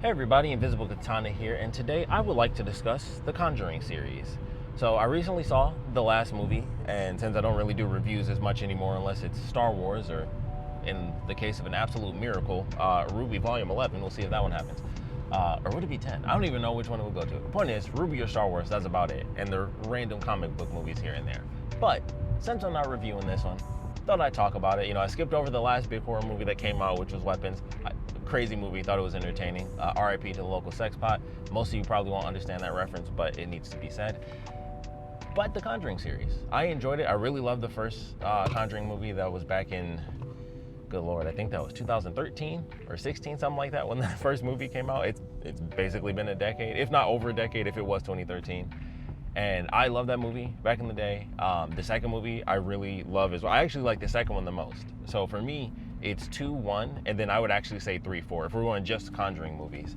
Hey everybody, Invisiblekatana here, and today I would like to discuss the Conjuring series. So I recently saw the last movie, and since I don't really do reviews as much anymore unless it's Star Wars or, in the case of an absolute miracle, Ruby Volume 11, we'll see if that one happens. Or would it be 10? I don't even know which one it would go to. The point is, Ruby or Star Wars, that's about it, and the random comic book movies here and there. But since I'm not reviewing this one, thought I'd talk about it. You know, I skipped over the last big horror movie that came out, which was Weapons. Crazy movie, thought it was entertaining. RIP to the local sex pot. Most of you probably won't understand that reference, but it needs to be said. But the Conjuring series, I enjoyed it. I really loved the first Conjuring movie that was back in, good lord, I think that was 2013 or 16, something like that, when the first movie came out. It's basically been a decade, if not over a decade, if it was 2013. And I love that movie back in the day. The second movie I really love as well. I actually like the second one the most. So for me, it's 2, 1, and then I would actually say 3, 4. If we're going just Conjuring movies,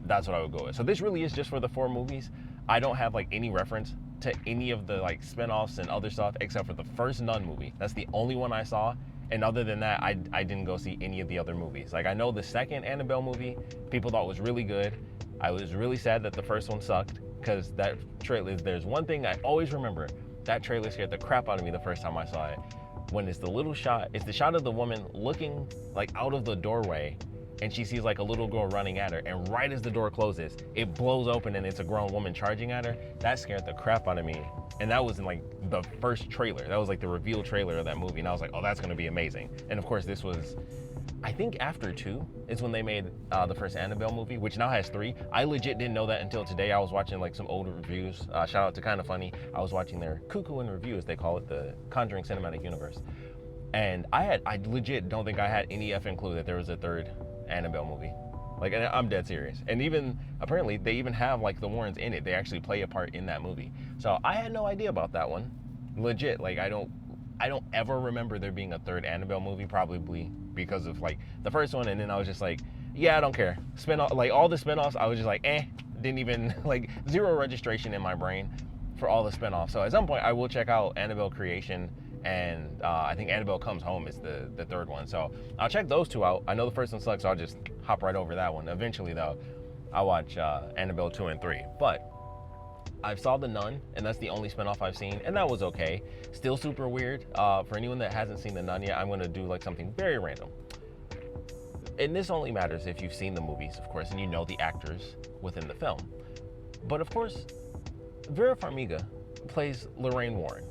that's what I would go with. So this really is just for the 4 movies. I don't have like any reference to any of the like spinoffs and other stuff except for the first Nun movie. That's the only one I saw. And other than that, I didn't go see any of the other movies. Like I know the second Annabelle movie, people thought was really good. I was really sad that the first one sucked because that trailer, there's one thing I always remember. That trailer scared the crap out of me the first time I saw it. When it's the little shot, it's the shot of the woman looking like out of the doorway and she sees like a little girl running at her, and right as the door closes, it blows open and it's a grown woman charging at her. That scared the crap out of me. And that was in like the first trailer. That was like the reveal trailer of that movie. And I was like, oh, that's gonna be amazing. And of course this was, I think after 2 is when they made the first Annabelle movie, which now has 3. I legit didn't know that until today. I was watching like some older reviews. Shout out to Kinda Funny. I was watching their Cuckoo in Review, as they call it, the Conjuring Cinematic Universe. And I legit don't think I had any effing clue that there was a third Annabelle movie. Like, and I'm dead serious. And even, apparently, they even have like the Warrens in it. They actually play a part in that movie. So I had no idea about that one. Legit, like I don't ever remember there being a third Annabelle movie, probably because of like the first one, and then I was just like, yeah, I don't care. Spin-off, like all the spin-offs, I was just like, didn't even, like, zero registration in my brain for all the spin-offs. So at some point I will check out Annabelle Creation, and I think Annabelle Comes Home is the third one. So I'll check those 2 out. I know the first one sucks, so I'll just hop right over that one. Eventually though, I'll watch Annabelle 2 and 3. But I saw The Nun, and that's the only spinoff I've seen, and that was okay. Still super weird. For anyone that hasn't seen The Nun yet, I'm gonna do like something very random. And this only matters if you've seen the movies, of course, and you know the actors within the film. But of course, Vera Farmiga plays Lorraine Warren.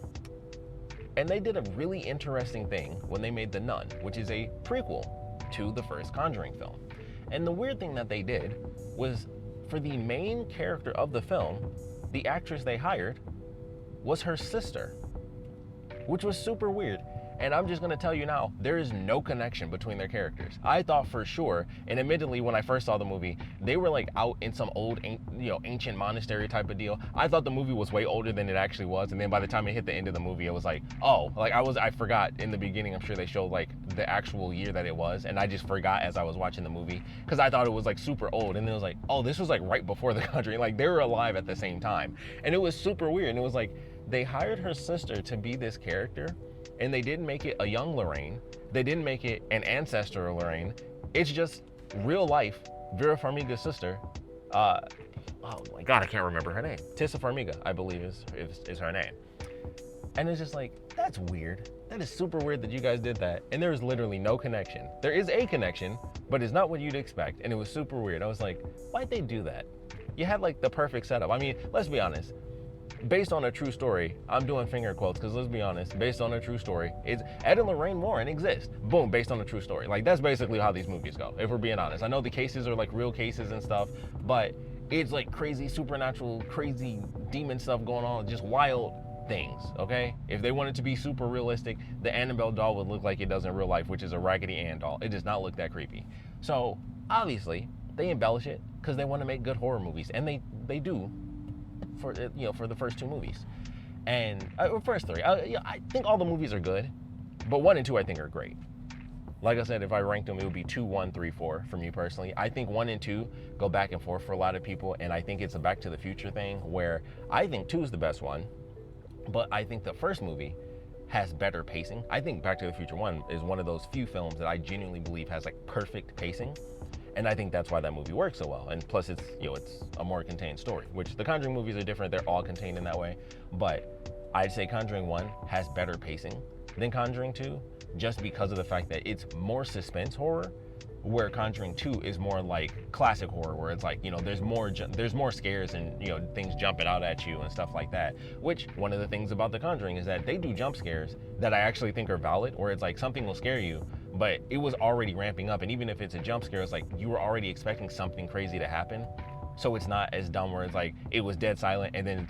And they did a really interesting thing when they made The Nun, which is a prequel to the first Conjuring film. And the weird thing that they did was, for the main character of the film, the actress they hired was her sister, which was super weird. And I'm just gonna tell you now, there is no connection between their characters. I thought for sure, and admittedly when I first saw the movie, they were like out in some old, ancient monastery type of deal. I thought the movie was way older than it actually was, and then by the time it hit the end of the movie, it was like, oh, like I forgot in the beginning. I'm sure they showed like the actual year that it was, and I just forgot as I was watching the movie, because I thought it was like super old, and then it was like, oh, this was like right before The Conjuring. Like they were alive at the same time, and it was super weird. And it was like, they hired her sister to be this character, and they didn't make it a young Lorraine. They didn't make it an ancestor Lorraine. It's just real life Vera Farmiga's sister. Oh my God, I can't remember her name. Tissa Farmiga, I believe is her name. And it's just like, that's weird. That is super weird that you guys did that. And there is literally no connection. There is a connection, but it's not what you'd expect. And it was super weird. I was like, why'd they do that? You had like the perfect setup. I mean, let's be honest. Based on a true story, I'm doing finger quotes because let's be honest, based on a true story, it's Ed and Lorraine Warren exist. Boom, based on a true story. Like that's basically how these movies go, if we're being honest. I know the cases are like real cases and stuff, but it's like crazy supernatural, crazy demon stuff going on, just wild things, okay? If they wanted to be super realistic, the Annabelle doll would look like it does in real life, which is a Raggedy Ann doll. It does not look that creepy. So obviously they embellish it because they want to make good horror movies, and they do. For the first 2 movies, and first 3. I think all the movies are good, but 1 and 2 I think are great. Like I said, if I ranked them, it would be 2, 1, 3, 4 for me personally. I think 1 and 2 go back and forth for a lot of people, and I think it's a Back to the Future thing where I think 2 is the best one, but I think the first movie has better pacing. I think Back to the Future 1 is one of those few films that I genuinely believe has like perfect pacing. And I think that's why that movie works so well. And plus it's, it's a more contained story, which the Conjuring movies are different. They're all contained in that way. But I'd say Conjuring 1 has better pacing than Conjuring 2, just because of the fact that it's more suspense horror, where Conjuring 2 is more like classic horror, where it's like, there's more scares and, things jumping out at you and stuff like that. Which, one of the things about the Conjuring is that they do jump scares that I actually think are valid, where it's like something will scare you, but it was already ramping up. And even if it's a jump scare, it's like you were already expecting something crazy to happen. So it's not as dumb where it's like it was dead silent and then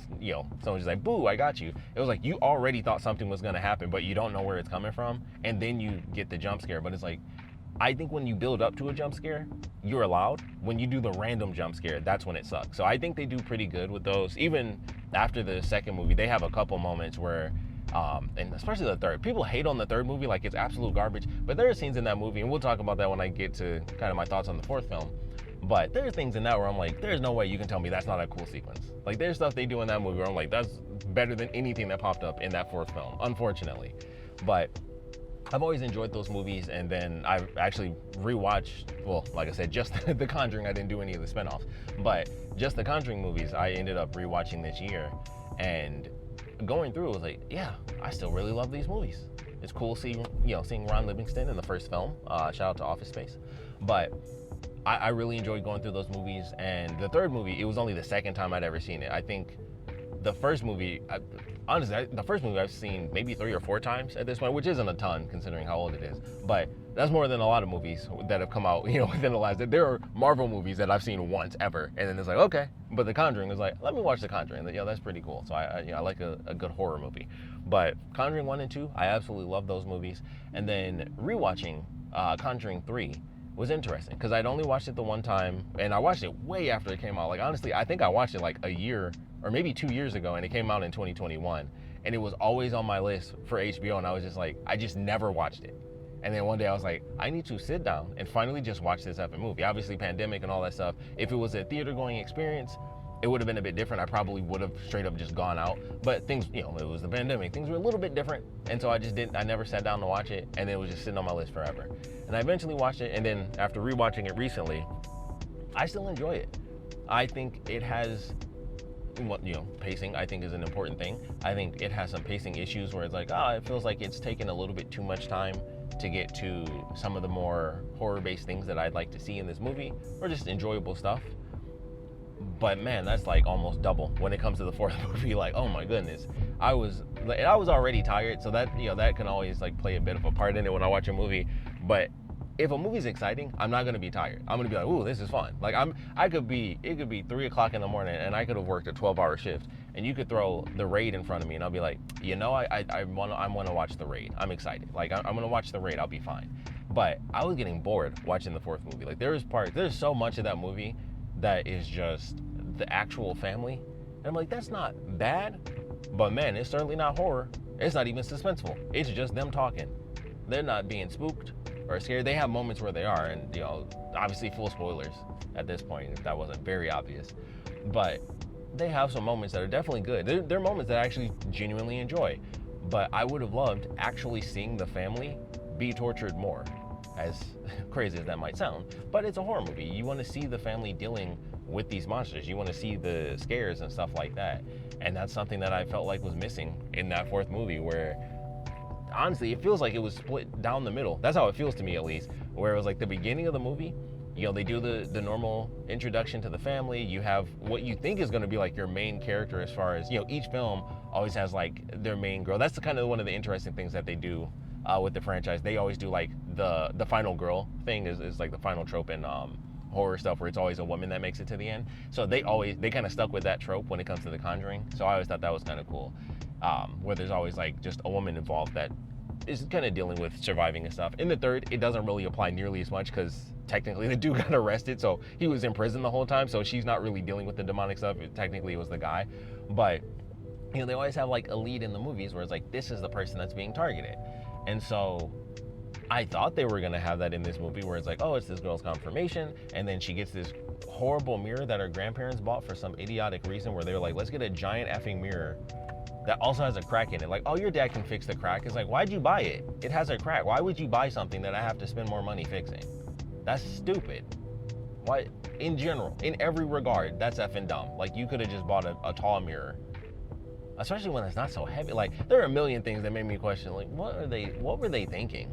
someone's just like, boo, I got you. It was like you already thought something was gonna happen, but you don't know where it's coming from, and then you get the jump scare. But it's like, I think when you build up to a jump scare, you're allowed. When you do the random jump scare, that's when it sucks. So I think they do pretty good with those. Even after the second movie, they have a couple moments where, and especially the third, people hate on the third movie like it's absolute garbage, but there are scenes in that movie, and we'll talk about that when I get to kind of my thoughts on the fourth film. But there are things in that where I'm like, there's no way you can tell me that's not a cool sequence. Like, there's stuff they do in that movie where I'm like, that's better than anything that popped up in that fourth film, unfortunately. But I've always enjoyed those movies, and then I actually rewatched, well, like I said, just The Conjuring. I didn't do any of the spinoffs, but just the Conjuring movies I ended up rewatching this year, and going through it was like, yeah, I still really love these movies. It's cool seeing Ron Livingston in the first film. Shout out to Office Space. But I really enjoyed going through those movies, and the third movie, it was only the second time I'd ever seen it. I think the first movie, honestly, the first movie I've seen maybe 3 or 4 times at this point, which isn't a ton considering how old it is. But that's more than a lot of movies that have come out, within the last. There are Marvel movies that I've seen once ever, and then it's like, okay. But The Conjuring is like, let me watch The Conjuring. That's pretty cool. So I like a good horror movie. But Conjuring 1 and 2, I absolutely love those movies. And then rewatching Conjuring 3 was interesting because I'd only watched it the one time, and I watched it way after it came out. Like, honestly, I think I watched it like a year or maybe 2 years ago, and it came out in 2021, and it was always on my list for HBO, and I was just like, I just never watched it. And then one day I was like, I need to sit down and finally just watch this effing movie. Obviously, pandemic and all that stuff. If it was a theater going experience, it would have been a bit different. I probably would have straight up just gone out. But things, it was the pandemic. Things were a little bit different. And so I never sat down to watch it. And then it was just sitting on my list forever. And I eventually watched it. And then after rewatching it recently, I still enjoy it. I think it has, pacing I think is an important thing. I think it has some pacing issues where it's like, it feels like it's taken a little bit too much time to get to some of the more horror-based things that I'd like to see in this movie, or just enjoyable stuff. But man, that's like almost double when it comes to the fourth movie. Like, oh my goodness, I was already tired, so that that can always like play a bit of a part in it when I watch a movie. But if a movie's exciting, I'm not gonna be tired. I'm gonna be like, ooh, this is fun. Like it could be 3 o'clock in the morning, and I could have worked a 12-hour shift, and you could throw The Raid in front of me, and I'll be like, I want to watch The Raid. I'm excited. Like I'm gonna watch The Raid. I'll be fine. But I was getting bored watching the fourth movie. Like there's so much of that movie that is just the actual family, and I'm like, that's not bad, but man, it's certainly not horror. It's not even suspenseful. It's just them talking. They're not being spooked or scared. They have moments where they are, and obviously full spoilers at this point if that wasn't very obvious, but they have some moments that are definitely good. They're moments that I actually genuinely enjoy. But I would have loved actually seeing the family be tortured more, as crazy as that might sound. But it's a horror movie. You want to see the family dealing with these monsters. You want to see the scares and stuff like that. And that's something that I felt like was missing in that fourth movie, where honestly, it feels like it was split down the middle. That's how it feels to me, at least, where it was like the beginning of the movie, they do the normal introduction to the family. You have what you think is going to be like your main character, as far as, each film always has like their main girl. That's kind of one of the interesting things that they do with the franchise. They always do like the final girl thing is like the final trope in horror stuff, where it's always a woman that makes it to the end. So they kind of stuck with that trope when it comes to The Conjuring. So I always thought that was kind of cool, where there's always like just a woman involved that is kind of dealing with surviving and stuff. In the third, it doesn't really apply nearly as much, because technically the dude got arrested, so he was in prison the whole time, so she's not really dealing with the demonic stuff. Technically it was the guy. But they always have like a lead in the movies where it's like, this is the person that's being targeted. And so I thought they were going to have that in this movie, where it's like, oh, it's this girl's confirmation, and then she gets this horrible mirror that her grandparents bought for some idiotic reason, where they were like, let's get a giant effing mirror that also has a crack in it. Like, oh, your dad can fix the crack. It's like, why'd you buy it? It has a crack. Why would you buy something that I have to spend more money fixing? That's stupid. Why, in general, in every regard, that's effing dumb. Like, you could have just bought a tall mirror, especially when it's not so heavy. Like, there are a million things that made me question, like, what were they thinking?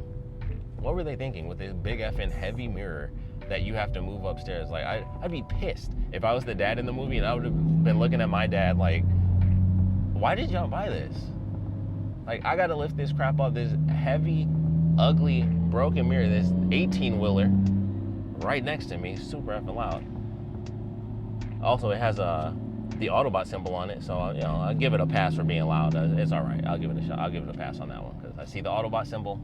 What were they thinking with this big effing heavy mirror that you have to move upstairs? Like, I'd be pissed if I was the dad in the movie and I would have been looking at my dad like, why did y'all buy this? Like, I gotta lift this crap up, this heavy, ugly, broken mirror, this 18-wheeler right next to me, super effing loud. Also, it has the Autobot symbol on it, so you know, I'll give it a pass for being loud. It's all right. I'll give it a shot. I'll give it a pass on that one because I see the Autobot symbol.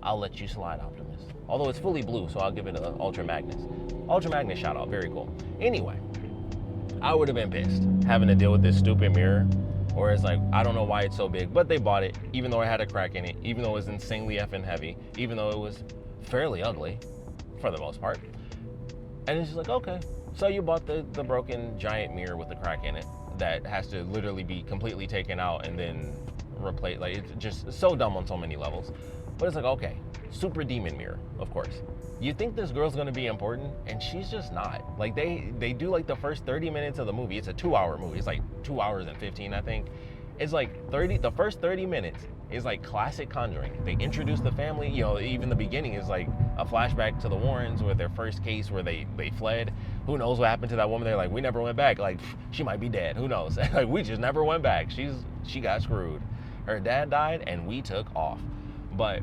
I'll let you slide, Optimus. Although it's fully blue, so I'll give it an Ultra Magnus. Ultra Magnus shout out, very cool. Anyway, I would have been pissed having to deal with this stupid mirror, or it's like, I don't know why it's so big, but they bought it, even though it had a crack in it, even though it was insanely effing heavy, even though it was fairly ugly, for the most part. And it's just like, okay, so you bought the broken giant mirror with the crack in it that has to literally be completely taken out and then replaced. Like, it's just so dumb on so many levels. But it's like, okay, super demon mirror, of course. You think this girl's gonna be important, and she's just not. Like, they do like the first 30 minutes of the movie. It's a 2-hour movie. It's like 2 hours and 15, I think. It's like the first 30 minutes is like classic Conjuring. They introduce the family, you know, even the beginning is like a flashback to the Warrens with their first case where they fled. Who knows what happened to that woman? They're like, we never went back. Like, she might be dead. Who knows? Like, we just never went back. She got screwed. Her dad died and we took off. But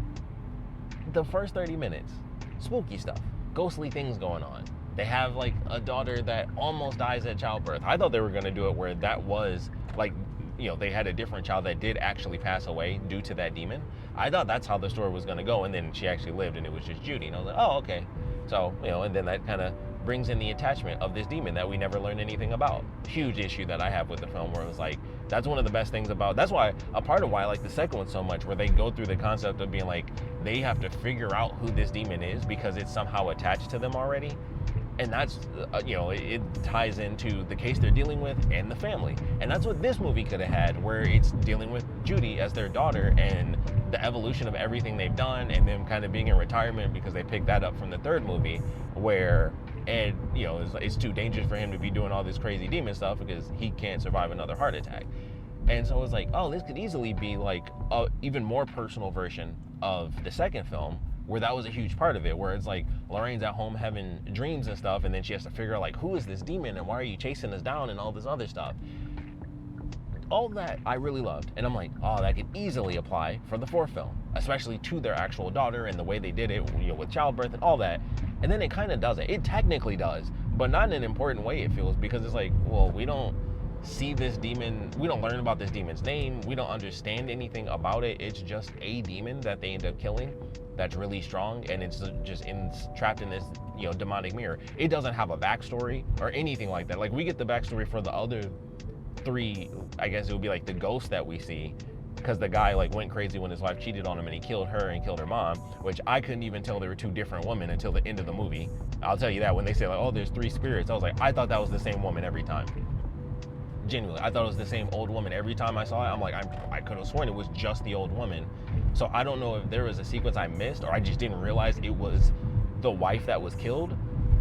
the first 30 minutes, spooky stuff, ghostly things going on. They have like a daughter that almost dies at childbirth. I thought they were gonna do it where that was like, you know, they had a different child that did actually pass away due to that demon. I thought that's how the story was gonna go, and then she actually lived and it was just Judy. And I was like, oh, okay. So, you know, and then that kind of brings in the attachment of this demon that we never learned anything about. Huge issue that I have with the film, where it was like, that's one of the best things about, that's why, a part of why I like the second one so much, where they go through the concept of being like, they have to figure out who this demon is because it's somehow attached to them already. And that's, you know, it ties into the case they're dealing with and the family. And that's what this movie could have had, where it's dealing with Judy as their daughter and the evolution of everything they've done, and them kind of being in retirement because they picked that up from the third movie, where Ed, you know, it's too dangerous for him to be doing all this crazy demon stuff because he can't survive another heart attack. And so it's like, oh, this could easily be like a even more personal version of the second film, where that was a huge part of it, where it's like Lorraine's at home having dreams and stuff, and then she has to figure out like, who is this demon and why are you chasing us down and all this other stuff. All that I really loved, and I'm like, oh, that could easily apply for the fourth film, especially to their actual daughter and the way they did it, you know, with childbirth and all that. And then it kind of does it. It technically does, but not in an important way, it feels, because it's like, well, we don't see this demon, we don't learn about this demon's name, we don't understand anything about it. It's just a demon that they end up killing that's really strong, and it's just trapped in this, you know, demonic mirror. It doesn't have a backstory or anything like that. Like, we get the backstory for the other three, I guess it would be like the ghost that we see, because the guy like went crazy when his wife cheated on him and he killed her and killed her mom, which I couldn't even tell they were two different women until the end of the movie. I'll tell you that. When they say like, oh, there's three spirits, I was like, I thought that was the same woman every time. Genuinely, I thought it was the same old woman every time I saw it. I'm like, I could have sworn it was just the old woman. So I don't know if there was a sequence I missed, or I just didn't realize it was the wife that was killed.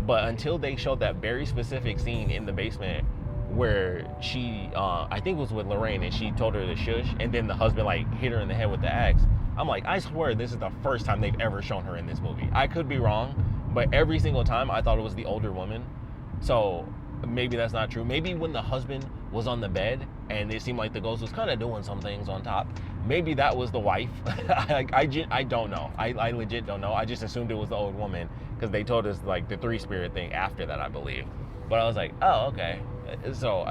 But until they showed that very specific scene in the basement where she, I think it was with Lorraine, and she told her to shush, and then the husband like hit her in the head with the axe. I'm like, I swear this is the first time they've ever shown her in this movie. I could be wrong, but every single time I thought it was the older woman. So maybe that's not true. Maybe when the husband was on the bed and it seemed like the ghost was kind of doing some things on top, maybe that was the wife. I don't know. I legit don't know. I just assumed it was the old woman because they told us like the three spirit thing after that, I believe. But I was like, oh, okay. So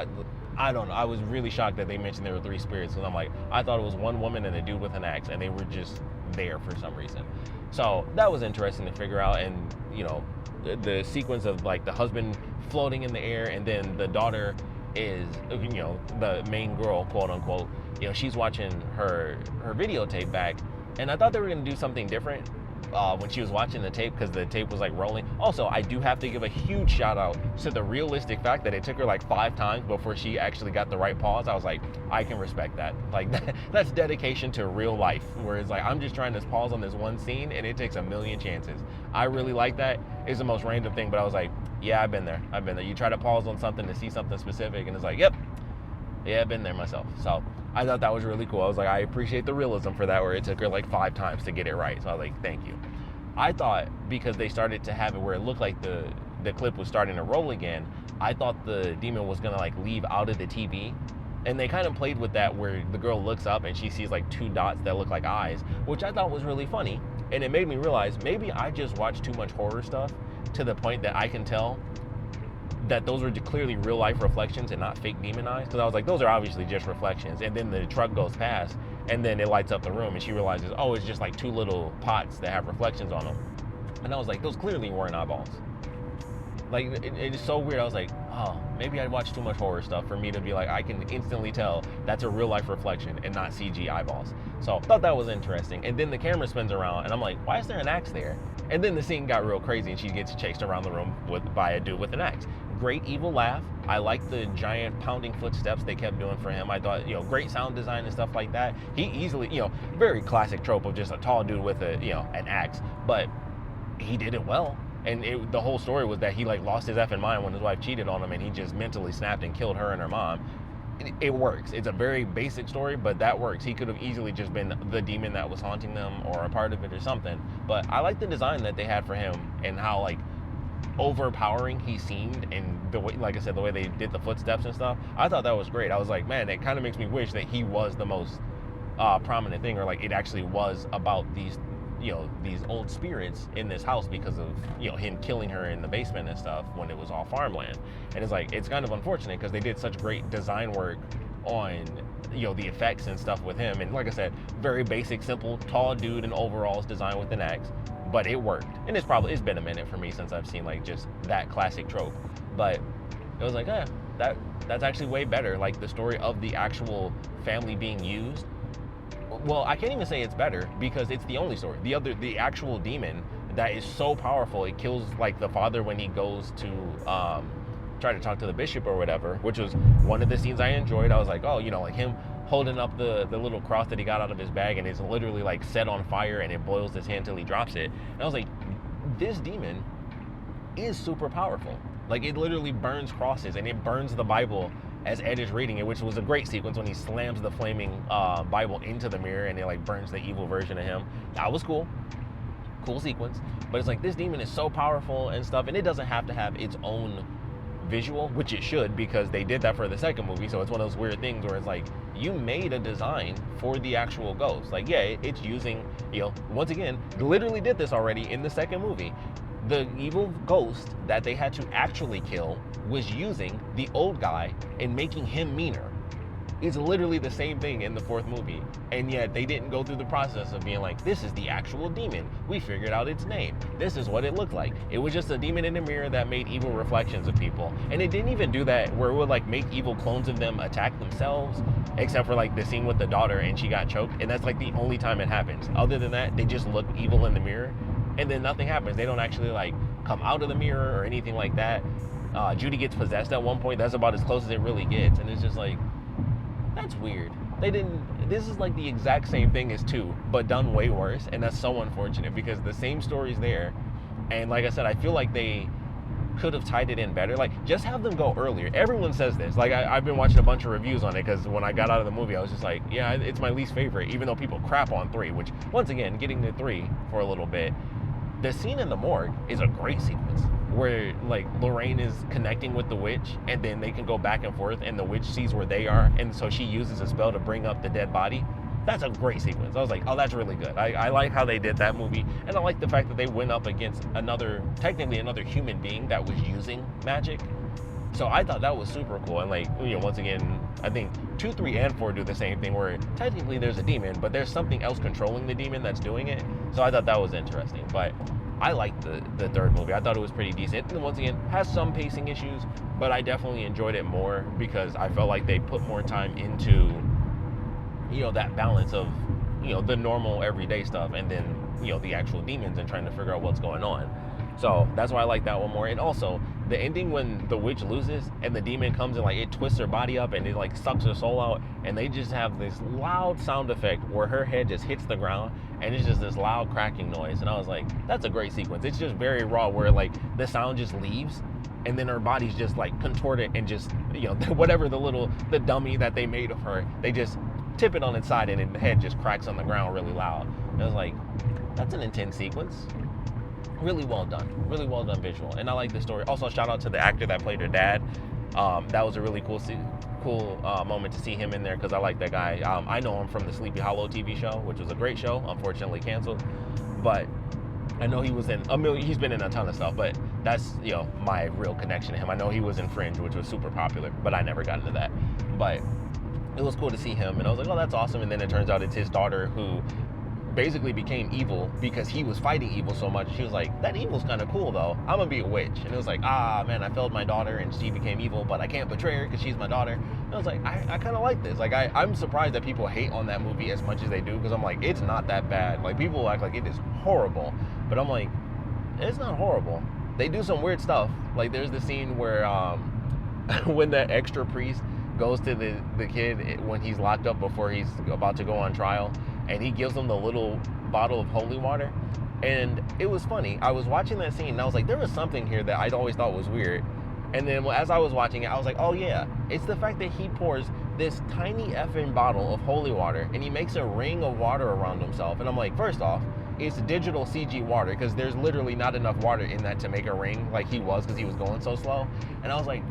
I don't know. I was really shocked that they mentioned there were three spirits, because I'm like, I thought it was one woman and a dude with an axe, and they were just there for some reason. So that was interesting to figure out. And you know, the sequence of like the husband floating in the air, and then the daughter is, you know, the main girl, quote unquote, you know, she's watching her videotape back, and I thought they were going to do something different, when she was watching the tape, because the tape was like rolling. Also, I do have to give a huge shout out to the realistic fact that it took her like 5 times before she actually got the right pause. I was like, I can respect that. Like that's dedication to real life, where it's like, I'm just trying to pause on this one scene and it takes a million chances. I really like that. It's the most random thing, but I was like, yeah, I've been there. You try to pause on something to see something specific and it's like, yep, yeah, I've been there myself. So I thought that was really cool. I was like, I appreciate the realism for that, where it took her like 5 times to get it right. So I was like, thank you. I thought, because they started to have it where it looked like the clip was starting to roll again, I thought the demon was gonna like leave out of the TV. And they kind of played with that, where the girl looks up and she sees like 2 dots that look like eyes, which I thought was really funny. And it made me realize maybe I just watched too much horror stuff to the point that I can tell that those were clearly real life reflections and not fake demon eyes. Because I was like, those are obviously just reflections. And then the truck goes past and then it lights up the room and she realizes, oh, it's just like 2 little pots that have reflections on them. And I was like, those clearly weren't eyeballs. Like, it's so weird. I was like, oh, maybe I watched too much horror stuff for me to be like, I can instantly tell that's a real life reflection and not CG eyeballs. So I thought that was interesting. And then the camera spins around and I'm like, why is there an axe there? And then the scene got real crazy and she gets chased around the room by a dude with an axe. Great evil laugh. I like the giant pounding footsteps they kept doing for him. I thought, great sound design and stuff like that. He easily, very classic trope of just a tall dude with an axe, but he did it well. And the whole story was that he like lost his effing mind when his wife cheated on him and he just mentally snapped and killed her and her mom. It works. It's a very basic story, but that works. He could have easily just been the demon that was haunting them or a part of it or something. But I like the design that they had for him and how like overpowering he seemed, and the way, like I said, the way they did the footsteps and stuff. I thought that was great. I was like, man, it kind of makes me wish that he was the most prominent thing, or like it actually was about these old spirits in this house because of him killing her in the basement and stuff when it was all farmland. And it's like, it's kind of unfortunate because they did such great design work on the effects and stuff with him. And like I said, very basic, simple, tall dude in overalls, designed with an axe, but it worked. And it's been a minute for me since I've seen like just that classic trope, but it was like, that's actually way better. Like the story of the actual family being used, well, I can't even say it's better because it's the only story. The actual demon that is so powerful, it kills like the father when he goes to try to talk to the bishop or whatever, which was one of the scenes I enjoyed. I was like, oh, like him holding up the little cross that he got out of his bag and it's literally like set on fire and it boils his hand till he drops it. And I was like, this demon is super powerful. Like it literally burns crosses and it burns the Bible as Ed is reading it, which was a great sequence when he slams the flaming Bible into the mirror and it like burns the evil version of him. That was cool sequence. But it's like, this demon is so powerful and stuff, and it doesn't have to have its own visual, which it should, because they did that for the second movie. So it's one of those weird things where it's like, you made a design for the actual ghost. Like, yeah, it's using, once again, literally did this already in the second movie. The evil ghost that they had to actually kill was using the old guy and making him meaner. It's literally the same thing in the fourth movie, and yet they didn't go through the process of being like, this is the actual demon, we figured out its name, this is what it looked like. It was just a demon in a mirror that made evil reflections of people. And it didn't even do that where it would like make evil clones of them attack themselves, except for like the scene with the daughter and she got choked, and that's like the only time it happens. Other than that, they just look evil in the mirror and then nothing happens. They don't actually like come out of the mirror or anything like that. Judy gets possessed at one point. That's about as close as it really gets, and it's just like, that's weird. This is like the exact same thing as 2, but done way worse, and that's so unfortunate because the same story's there, and like I said, I feel like they could have tied it in better. Like, just have them go earlier. Everyone says this. Like, I've been watching a bunch of reviews on it because when I got out of the movie, I was just like, yeah, it's my least favorite, even though people crap on 3, which, once again, getting to 3 for a little bit, the scene in the morgue is a great sequence where like Lorraine is connecting with the witch and then they can go back and forth and the witch sees where they are, and so she uses a spell to bring up the dead body. That's a great sequence. I was like, oh, that's really good. I like how they did that movie, and I like the fact that they went up against technically another human being that was using magic. So I thought that was super cool. And like, once again, I think 2, 3, and 4 do the same thing where technically there's a demon, but there's something else controlling the demon that's doing it. So I thought that was interesting. But I liked the third movie. I thought it was pretty decent. And once again, has some pacing issues, but I definitely enjoyed it more because I felt like they put more time into, that balance of, the normal everyday stuff, and then the actual demons and trying to figure out what's going on. So that's why I like that one more. And also the ending when the witch loses and the demon comes and like it twists her body up and it like sucks her soul out, and they just have this loud sound effect where her head just hits the ground and it's just this loud cracking noise. And I was like, that's a great sequence. It's just very raw where like the sound just leaves and then her body's just like contorted and just whatever the dummy that they made of her, they just tip it on its side and then the head just cracks on the ground really loud. And I was like, that's an intense sequence. Really well done visual, and I like the story. Also, shout out to the actor that played her dad. That was a really cool moment to see him in there because I like that guy. I know him from the Sleepy Hollow TV show, which was a great show, unfortunately canceled. But I know he was in he's been in a ton of stuff, but that's my real connection to him. I know he was in Fringe, which was super popular, but I never got into that. But it was cool to see him, and I was like, oh, that's awesome. And then it turns out it's his daughter who basically became evil because he was fighting evil so much. She was like, that evil's kind of cool though, I'm gonna be a witch. And it was like, man, I failed my daughter and she became evil, but I can't betray her because she's my daughter. And I was like, I kind of like this. Like I'm surprised that people hate on that movie as much as they do, because I'm like, it's not that bad. Like people act like it is horrible, but I'm like, it's not horrible. They do some weird stuff. Like there's the scene where when the extra priest goes to the kid when he's locked up before he's about to go on trial, and he gives him the little bottle of holy water. And it was funny. I was watching that scene and I was like, there was something here that I'd always thought was weird. And then as I was watching it, I was like, oh yeah, it's the fact that he pours this tiny effing bottle of holy water and he makes a ring of water around himself. And I'm like, first off, it's digital CG water because there's literally not enough water in that to make a ring like he was, because he was going so slow. And I was like,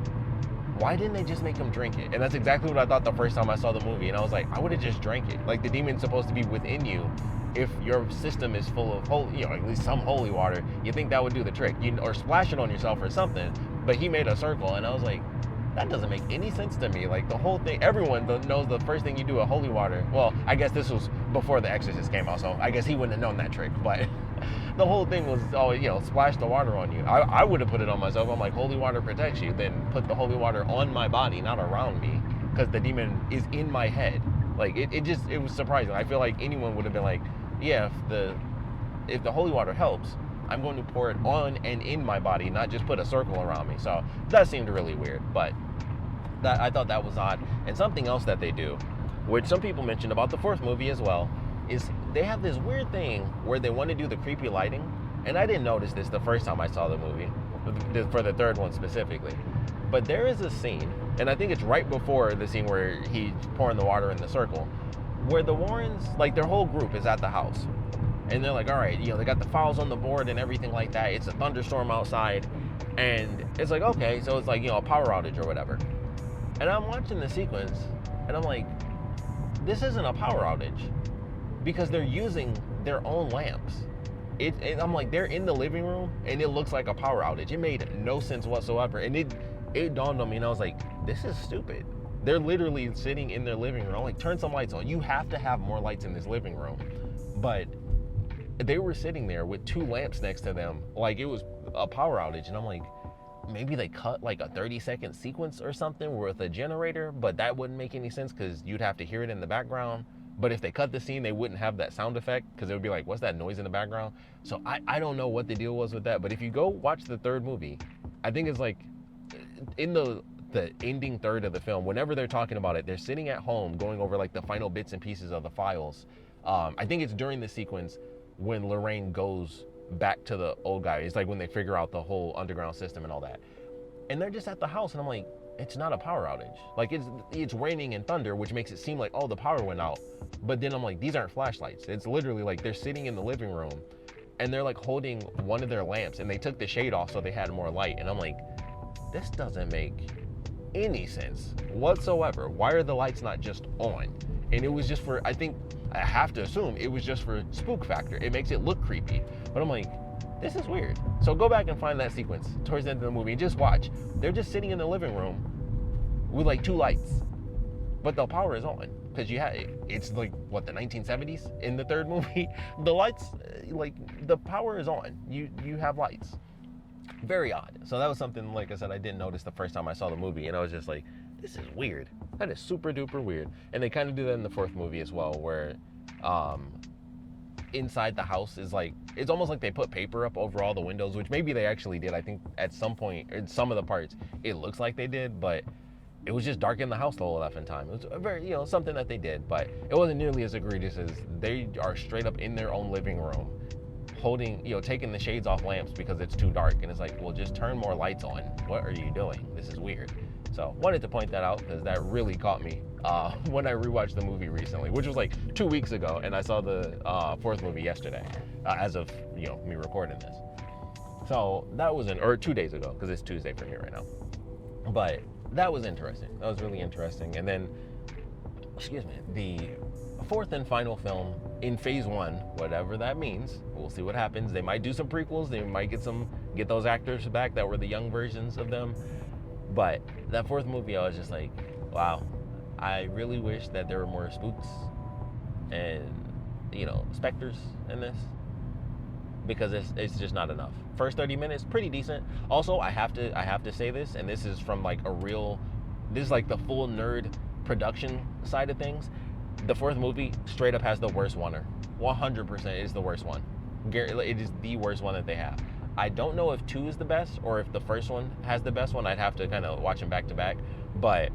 why didn't they just make him drink it? And that's exactly what I thought the first time I saw the movie. And I was like, I would have just drank it. Like the demon's supposed to be within you. If your system is full of holy, at least some holy water, you think that would do the trick, or splash it on yourself or something. But he made a circle, and I was like, that doesn't make any sense to me. Like the whole thing, everyone knows the first thing you do with holy water. Well, I guess this was before The Exorcist came out, so I guess he wouldn't have known that trick. But the whole thing was always, splash the water on you. I would have put it on myself. I'm like, holy water protects you. Then put the holy water on my body, not around me, because the demon is in my head. Like it was surprising. I feel like anyone would have been like, yeah, if the holy water helps, I'm going to pour it on and in my body, not just put a circle around me. So that seemed really weird, but I thought that was odd. And something else that they do, which some people mentioned about the fourth movie as well, is they have this weird thing where they want to do the creepy lighting. And I didn't notice this the first time I saw the movie, for the third one specifically. But there is a scene, and I think it's right before the scene where he's pouring the water in the circle, where the Warrens, like their whole group is at the house. And they're like, all right, they got the files on the board and everything like that. It's a thunderstorm outside. And it's like, okay, so it's like, a power outage or whatever. And I'm watching the sequence and I'm like, this isn't a power outage, because they're using their own lamps. I'm like, they're in the living room and it looks like a power outage. It made no sense whatsoever. And it dawned on me and I was like, this is stupid. They're literally sitting in their living room. I'm like, turn some lights on. You have to have more lights in this living room. But they were sitting there with two lamps next to them like it was a power outage. And I'm like, maybe they cut like a 30-second sequence or something with a generator, but that wouldn't make any sense because you'd have to hear it in the background. But if they cut the scene, they wouldn't have that sound effect because it would be like, what's that noise in the background? So I don't know what the deal was with that. But if you go watch the third movie, I think it's like in the ending third of the film, whenever they're talking about it, they're sitting at home going over like the final bits and pieces of the files. I think it's during the sequence when Lorraine goes back to the old guy. It's like when they figure out the whole underground system and all that. And they're just at the house and I'm like, it's not a power outage. Like it's raining and thunder, which makes it seem like, oh, the power went out. But then I'm like, these aren't flashlights. It's literally like they're sitting in the living room and they're like holding one of their lamps and they took the shade off so they had more light. And I'm like, this doesn't make any sense whatsoever. Why are the lights not just on? And it was just for, I have to assume it was just for spook factor. It makes it look creepy. But I'm like, this is weird. So go back and find that sequence towards the end of the movie and just watch. They're just sitting in the living room with like two lights, but the power is on because it's like what, the 1970s in the third movie. The lights, like the power is on. You have lights. Very odd. So that was something, like I said, I didn't notice the first time I saw the movie, and I was just like, this is weird. That is super duper weird. And they kind of do that in the fourth movie as well, where inside the house is like, it's almost like they put paper up over all the windows, which maybe they actually did. I think at some point, in some of the parts, it looks like they did, but it was just dark in the house the whole effing time. It was a very, something that they did, but it wasn't nearly as egregious as they are straight up in their own living room, holding, taking the shades off lamps because it's too dark. And it's like, well, just turn more lights on. What are you doing? This is weird. So wanted to point that out because that really caught me when I rewatched the movie recently, which was like 2 weeks ago, and I saw the fourth movie yesterday, as of me recording this. So that was or 2 days ago, because it's Tuesday for me right now. But that was interesting. That was really interesting. And then, the fourth and final film in phase one, whatever that means. We'll see what happens. They might do some prequels. They might get those actors back that were the young versions of them. But that fourth movie, I was just like, wow, I really wish that there were more spooks and, specters in this, because it's just not enough. First 30 minutes, pretty decent. Also, I have to say this, and this is from like this is like the full nerd production side of things. The fourth movie straight up has the worst oneer. 100% is the worst one. It is the worst one that they have. I don't know if 2 is the best or if the first one has the best one. I'd have to kind of watch them back to back. But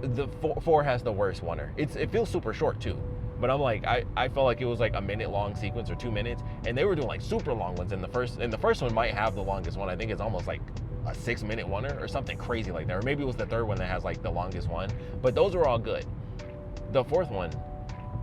the 4 has the worst oneer. It feels super short too. But I'm like, I felt like it was like a minute long sequence or 2 minutes, and they were doing like super long ones. And the first one might have the longest one. I think it's almost like a 6-minute oneer or something crazy like that. Or maybe it was the third one that has like the longest one. But those were all good. The fourth one,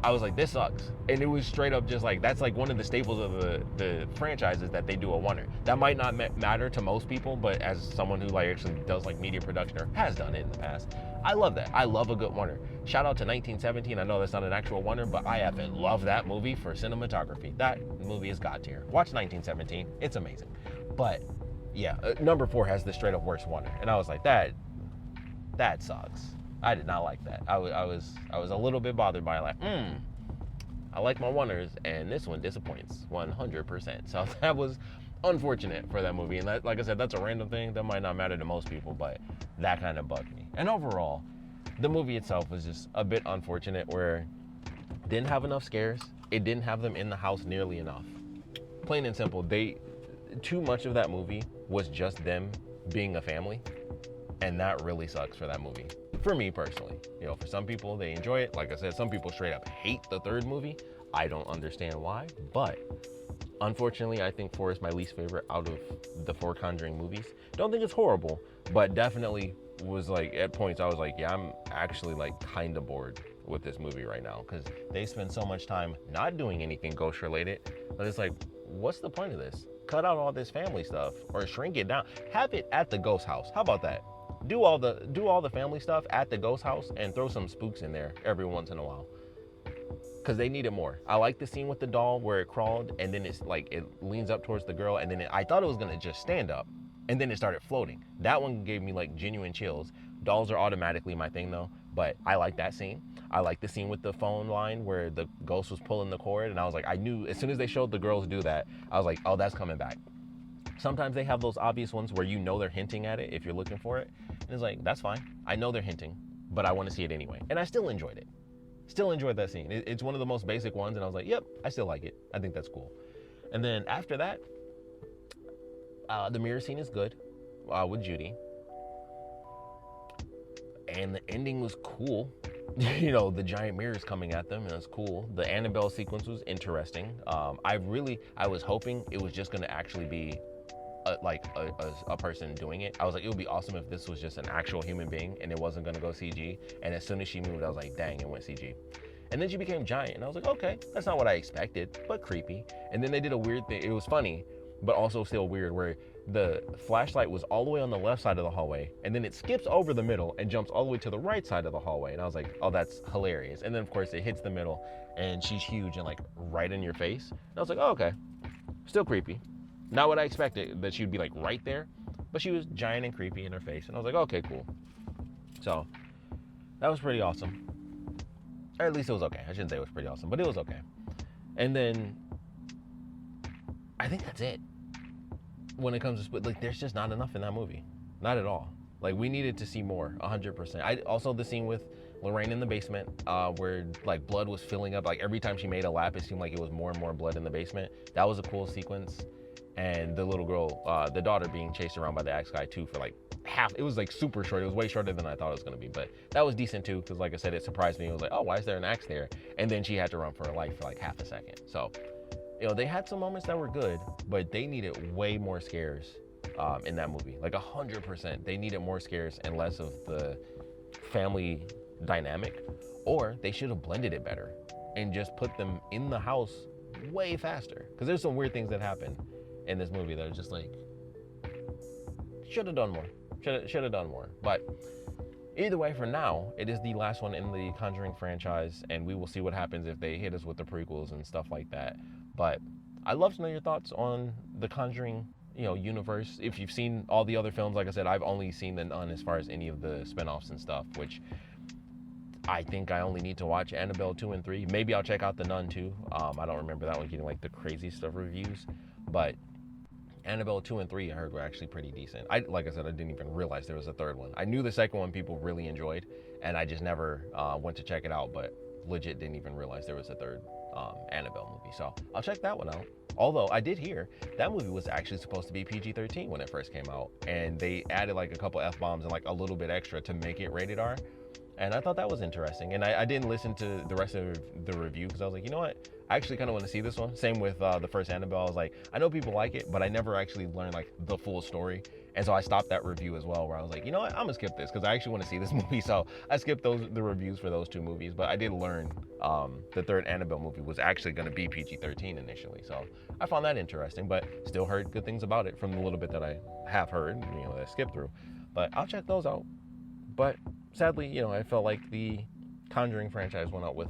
I was like, this sucks. And it was straight up just like, that's like one of the staples of the franchises that they do a oneer. That might not matter to most people, but as someone who like actually does like media production or has done it in the past, I love that. I love a good oneer. Shout out to 1917. I know that's not an actual oneer, but I happen love that movie for cinematography. That movie is God tier. Watch 1917. It's amazing. But yeah, number 4 has the straight up worst oneer. And I was like, that sucks. I did not like that. I was a little bit bothered by it, like, I like my oneers, and this one disappoints 100%. So that was unfortunate for that movie. And that, like I said, that's a random thing that might not matter to most people, but that kind of bugged me. And overall, the movie itself was just a bit unfortunate, where it didn't have enough scares. It didn't have them in the house nearly enough. Plain and simple, too much of that movie was just them being a family, and that really sucks for that movie. For me personally, for some people, they enjoy it. Like I said, some people straight up hate the third movie. I don't understand why, but unfortunately, I think 4 is my least favorite out of the 4 Conjuring movies. Don't think it's horrible, but definitely was like, at points, I was like, yeah, I'm actually like kind of bored with this movie right now, because they spend so much time not doing anything ghost related. But it's like, what's the point of this? Cut out all this family stuff or shrink it down. Have it at the ghost house. How about that? Do all the family stuff at the ghost house and throw some spooks in there every once in a while, because they need it more. I like the scene with the doll where it crawled and then it's like it leans up towards the girl, and then I thought it was gonna just stand up, and then it started floating. That one gave me like genuine chills. Dolls are automatically my thing though, but I like that scene. I like the scene with the phone line where the ghost was pulling the cord, and I was like, I knew as soon as they showed the girls do that, I was like, oh, that's coming back. Sometimes they have those obvious ones where they're hinting at it if you're looking for it. And it's like, that's fine. I know they're hinting, but I want to see it anyway. And I still enjoyed it. Still enjoyed that scene. It's one of the most basic ones, and I was like, yep, I still like it. I think that's cool. And then after that, the mirror scene is good with Judy. And the ending was cool. The giant mirrors coming at them, and it was cool. The Annabelle sequence was interesting. I was hoping it was just going to actually be a person doing it. I was like, it would be awesome if this was just an actual human being and it wasn't going to go CG. And as soon as she moved, I was like, dang, it went CG. And then she became giant, and I was like, okay, that's not what I expected, but creepy. And then they did a weird thing. It was funny, but also still weird, where the flashlight was all the way on the left side of the hallway, and then it skips over the middle and jumps all the way to the right side of the hallway. And I was like, oh, that's hilarious. And then of course it hits the middle, and she's huge and like right in your face. And I was like, oh, okay, still creepy. Not what I expected, that she'd be like right there, but she was giant and creepy in her face. And I was like, okay, cool. So that was pretty awesome. Or at least it was okay. I shouldn't say it was pretty awesome, but it was okay. And then I think that's it. When it comes to there's just not enough in that movie. Not at all. Like, we needed to see more, 100%. Also the scene with Lorraine in the basement, where like blood was filling up. Like every time she made a lap, it seemed like it was more and more blood in the basement. That was a cool sequence. And the little girl, the daughter, being chased around by the axe guy too for like half. It was like super short. It was way shorter than I thought it was gonna be, but that was decent too, because like I said, it surprised me. It was like, oh, why is there an axe there? And then she had to run for her life for like half a second. So, they had some moments that were good, but they needed way more scares in that movie. Like 100%, they needed more scares and less of the family dynamic, or they should have blended it better and just put them in the house way faster. Because there's some weird things that happen in this movie that are just like, should have done more. Should have done more. But either way, for now, it is the last one in the Conjuring franchise, and we will see what happens if they hit us with the prequels and stuff like that. But I'd love to know your thoughts on the Conjuring, universe. If you've seen all the other films, like I said, I've only seen The Nun as far as any of the spinoffs and stuff, which I think I only need to watch Annabelle 2 and 3. Maybe I'll check out The Nun too. I don't remember that one getting like the crazy stuff reviews, but Annabelle 2 and 3 I heard were actually pretty decent. Like I said, I didn't even realize there was a third one. I knew the second one people really enjoyed, and I just never went to check it out, but legit didn't even realize there was a third Annabelle movie. So I'll check that one out. Although I did hear that movie was actually supposed to be PG-13 when it first came out, and they added like a couple F-bombs and like a little bit extra to make it rated R. And I thought that was interesting. And I didn't listen to the rest of the review because I was like, you know what? I actually kind of want to see this one. Same with the first Annabelle. I was like, I know people like it, but I never actually learned like the full story. And so I stopped that review as well, where I was like, you know what? I'm gonna skip this because I actually want to see this movie. So I skipped the reviews for those two movies. But I did learn the third Annabelle movie was actually going to be PG-13 initially. So I found that interesting, but still heard good things about it from the little bit that I have heard, that I skipped through. But I'll check those out. But sadly, I felt like the Conjuring franchise went out with,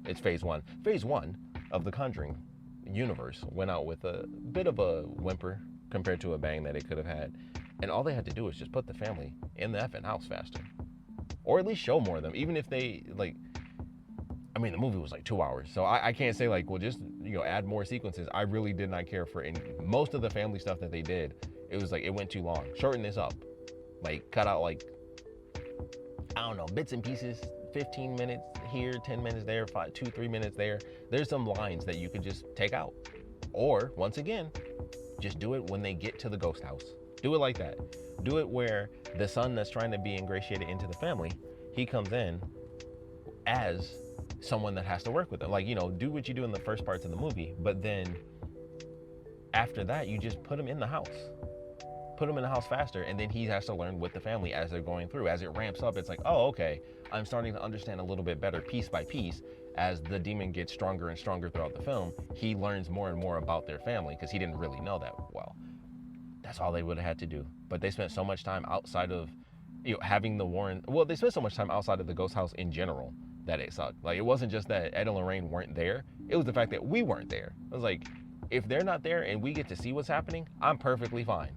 it's phase one. Phase one of the Conjuring universe went out with a bit of a whimper compared to a bang that it could have had. And all they had to do was just put the family in the effing house faster. Or at least show more of them. Even if they, the movie was like 2 hours. So I can't say just, add more sequences. I really did not care for any. Most of the family stuff that they did, it was it went too long. Shorten this up. Cut out bits and pieces, 15 minutes here, 10 minutes there, 2-3 minutes there. There's some lines that you could just take out. Or, once again, just do it when they get to the ghost house. Do it like that. Do it where the son that's trying to be ingratiated into the family, he comes in as someone that has to work with them. Do what you do in the first parts of the movie, but then after that, you just put him in the house. Put him in the house faster, and then he has to learn with the family as they're going through. As it ramps up, it's like, oh, okay, I'm starting to understand a little bit better piece by piece. As the demon gets stronger and stronger throughout the film, he learns more and more about their family because he didn't really know that well. That's all they would have had to do. But they spent so much time outside of, having the Warren. Well, they spent so much time outside of the ghost house in general that it sucked. It wasn't just that Ed and Lorraine weren't there. It was the fact that we weren't there. I was like, if they're not there and we get to see what's happening, I'm perfectly fine.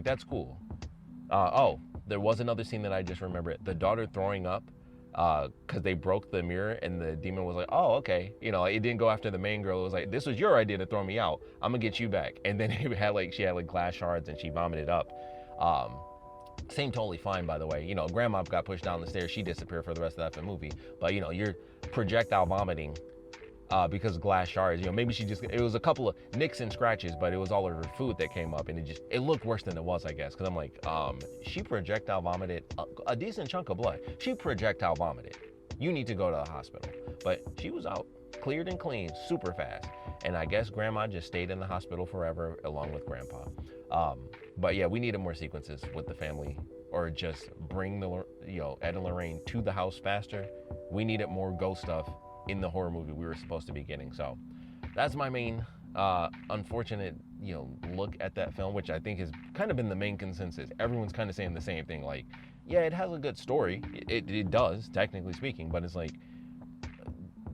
That's cool. There was another scene that I just remembered. The daughter throwing up because they broke the mirror, and the demon was like, oh, okay. It didn't go after the main girl. It was like, this was your idea to throw me out. I'm going to get you back. And then she had glass shards and she vomited up. Seemed totally fine, by the way. Grandma got pushed down the stairs. She disappeared for the rest of that movie. But, you're projectile vomiting because glass shards, maybe it was a couple of nicks and scratches, but it was all of her food that came up, and it looked worse than it was, I guess, because I'm like, she projectile vomited a decent chunk of blood. She projectile vomited. You need to go to the hospital. But she was out, cleared and clean, super fast. And I guess Grandma just stayed in the hospital forever, along with Grandpa. But yeah, we needed more sequences with the family, or just bring Ed and Lorraine to the house faster. We needed more ghost stuff in the horror movie we were supposed to be getting. So that's my main unfortunate look at that film, which I think has kind of been the main consensus. Everyone's kind of saying the same thing, yeah, it has a good story, it does, technically speaking, but it's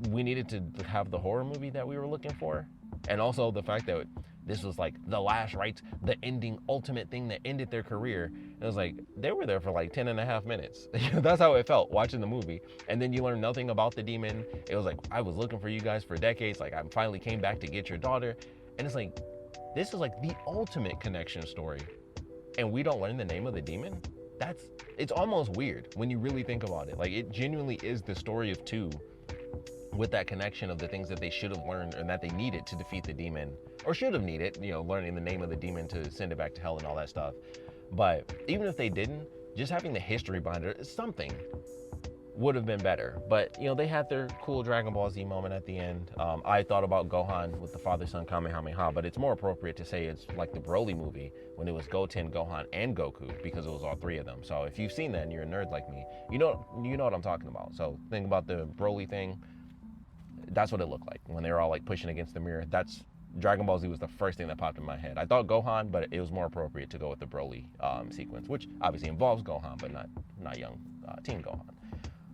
we needed to have the horror movie that we were looking for. And also the fact that this was the last rites, the ending, ultimate thing that ended their career. It was they were there for 10 and a half minutes. That's how it felt watching the movie. And then you learn nothing about the demon. It was I was looking for you guys for decades. I finally came back to get your daughter. And it's this is the ultimate connection story. And we don't learn the name of the demon? it's almost weird when you really think about it. Like, it genuinely is the story of two, with that connection of the things that they should have learned and that they needed to defeat the demon, or should have needed, learning the name of the demon to send it back to hell and all that stuff. But even if they didn't, just having the history behind it, something would have been better. But they had their cool Dragon Ball Z moment at the end. I thought about Gohan with the father-son Kamehameha, but it's more appropriate to say it's like the Broly movie when it was Goten, Gohan, and Goku, because it was all three of them. So if you've seen that and you're a nerd like me, you know what I'm talking about. So think about the Broly thing. That's what it looked like when they were all like pushing against the mirror. That's Dragon Ball Z was the first thing that popped in my head. I thought Gohan, but it was more appropriate to go with the Broly sequence, which obviously involves Gohan, but not young teen Gohan.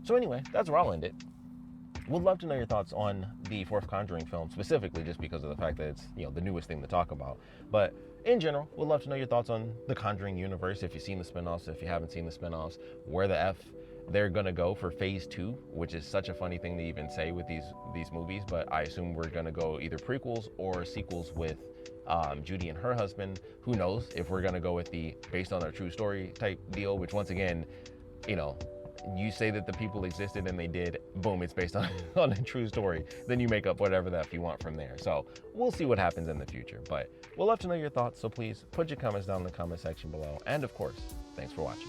So anyway, that's where I'll end it. Would love to know your thoughts on the fourth Conjuring film, specifically just because of the fact that it's the newest thing to talk about. But in general, would love to know your thoughts on the Conjuring universe. If you've seen the spinoffs, if you haven't seen the spinoffs, where the F they're gonna go for phase 2, which is such a funny thing to even say with these movies. But I assume we're gonna go either prequels or sequels with Judy and her husband. Who knows if we're gonna go with the based on a true story type deal, which once again, you say that the people existed and they did, boom, it's based on a true story. Then you make up whatever the F you want from there. So we'll see what happens in the future. But we'll love to know your thoughts, so please put your comments down in the comment section below. And of course, thanks for watching.